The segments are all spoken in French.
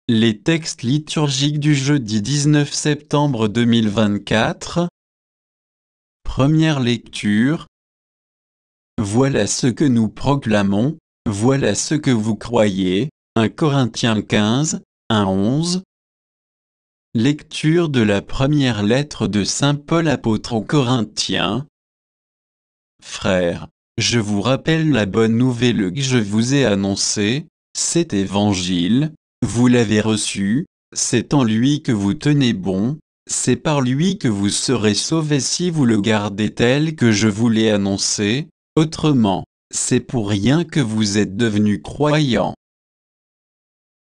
Les textes liturgiques du jeudi 19 septembre 2024. Première lecture. Voilà ce que nous proclamons, voilà ce que vous croyez. 1 Corinthiens 15, 1-11. Lecture de la première lettre de saint Paul apôtre aux Corinthiens. Frères, je vous rappelle la bonne nouvelle que je vous ai annoncée, cet évangile, vous l'avez reçu, c'est en lui que vous tenez bon, c'est par lui que vous serez sauvés si vous le gardez tel que je vous l'ai annoncé, autrement, c'est pour rien que vous êtes devenus croyants.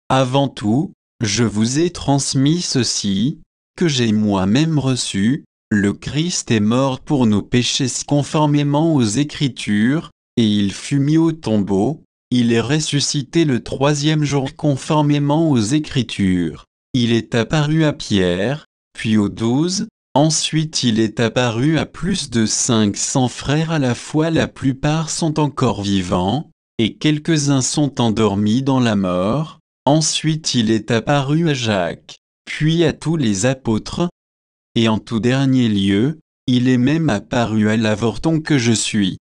Avant tout, je vous ai transmis ceci, que j'ai moi-même reçu, le Christ est mort pour nos péchés conformément aux Écritures, et il fut mis au tombeau, il est ressuscité le troisième jour conformément aux Écritures. Il est apparu à Pierre, puis aux 12, ensuite il est apparu à plus de 500 frères à la fois, la plupart sont encore vivants, et quelques-uns sont endormis dans la mort. Ensuite il est apparu à Jacques, puis à tous les apôtres, et en tout dernier lieu, il est même apparu à l'avorton que je suis.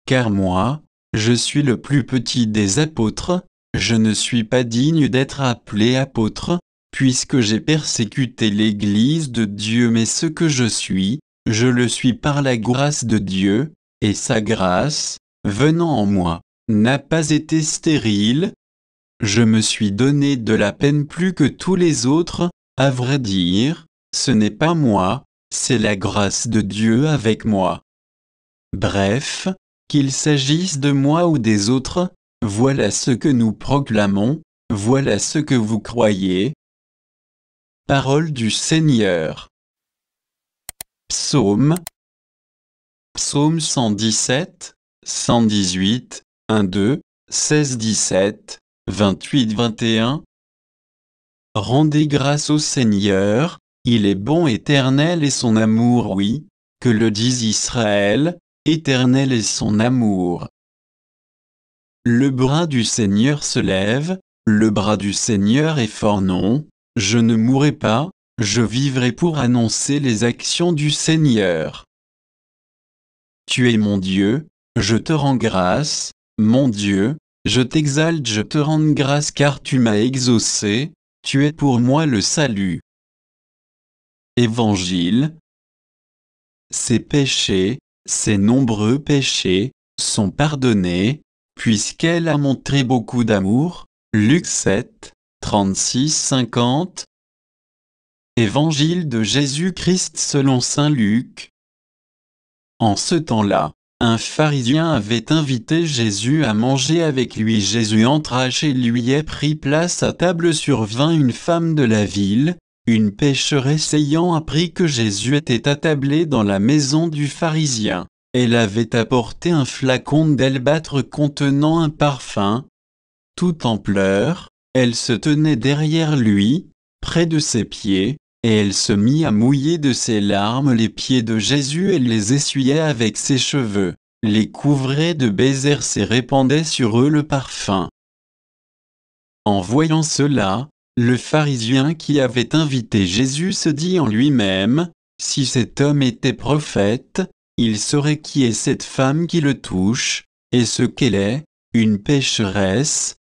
Car moi, je suis le plus petit des apôtres, je ne suis pas digne d'être appelé apôtre, puisque j'ai persécuté l'Église de Dieu, mais ce que je le suis par la grâce de Dieu, et sa grâce, venant en moi, n'a pas été stérile. Je me suis donné de la peine plus que tous les autres, à vrai dire, ce n'est pas moi, c'est la grâce de Dieu avec moi. Bref, qu'il s'agisse de moi ou des autres, voilà ce que nous proclamons, voilà ce que vous croyez. Parole du Seigneur. Psaume 117, 118, 1-2, 16-17. 28-21. Rendez grâce au Seigneur, il est bon, éternel est son amour, oui, que le dise Israël, éternel est son amour. Le bras du Seigneur se lève, le bras du Seigneur est fort, non, je ne mourrai pas, je vivrai pour annoncer les actions du Seigneur. Tu es mon Dieu, je te rends grâce, mon Dieu. Je t'exalte, je te rends grâce car tu m'as exaucé, tu es pour moi le salut. Évangile. Ses péchés, ses nombreux péchés, sont pardonnés, puisqu'elle a montré beaucoup d'amour. Luc 7, 36-50. Évangile de Jésus-Christ selon saint Luc. En ce temps-là, un pharisien avait invité Jésus à manger avec lui. Jésus entra chez lui et prit place à table. Survint une femme de la ville, une pécheresse, ayant appris que Jésus était attablé dans la maison du pharisien. Elle avait apporté un flacon d'albâtre contenant un parfum. Tout en pleurs, elle se tenait derrière lui, près de ses pieds, et elle se mit à mouiller de ses larmes les pieds de Jésus. Elle les essuyait avec ses cheveux, les couvrait de baisers et répandait sur eux le parfum. En voyant cela, le pharisien qui avait invité Jésus se dit en lui-même, « Si cet homme était prophète, il saurait qui est cette femme qui le touche, et ce qu'elle est, une pécheresse. »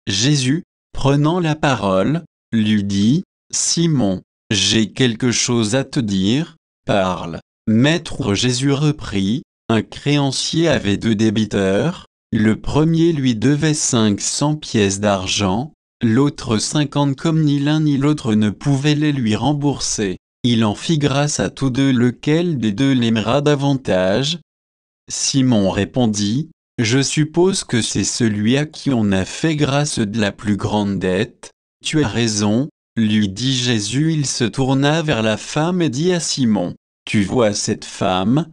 Jésus, prenant la parole, lui dit, « Simon, j'ai quelque chose à te dire, parle. » Maître, Jésus reprit, un créancier avait 2 débiteurs, le premier lui devait 500 pièces d'argent, l'autre 50. Comme ni l'un ni l'autre ne pouvait les lui rembourser, il en fit grâce à tous deux. Lequel des deux l'aimera davantage? Simon répondit, « Je suppose que c'est celui à qui on a fait grâce de la plus grande dette. » « Tu as raison, lui dit Jésus. Il se tourna vers la femme et dit à Simon, « Tu vois cette femme?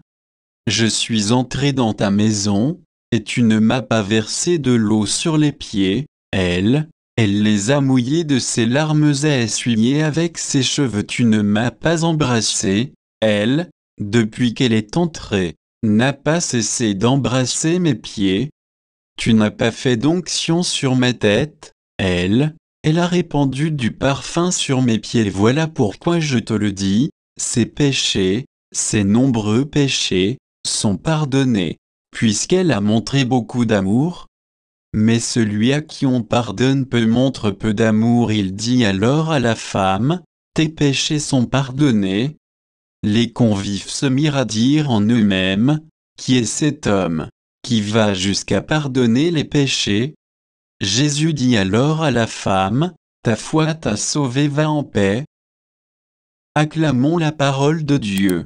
Je suis entré dans ta maison, et tu ne m'as pas versé de l'eau sur les pieds. Elle les a mouillés de ses larmes et essuyés avec ses cheveux. Tu ne m'as pas embrassé. Elle, depuis qu'elle est entrée, n'a pas cessé d'embrasser mes pieds. Tu n'as pas fait d'onction sur ma tête. Elle Elle a répandu du parfum sur mes pieds. Voilà pourquoi je te le dis, ses péchés, ses nombreux péchés, sont pardonnés, puisqu'elle a montré beaucoup d'amour. Mais celui à qui on pardonne peu montre peu d'amour. Il dit alors à la femme, tes péchés sont pardonnés. Les convives se mirent à dire en eux-mêmes, qui est cet homme, qui va jusqu'à pardonner les péchés? Jésus dit alors à la femme, ta foi t'a sauvée, va en paix. Acclamons la parole de Dieu.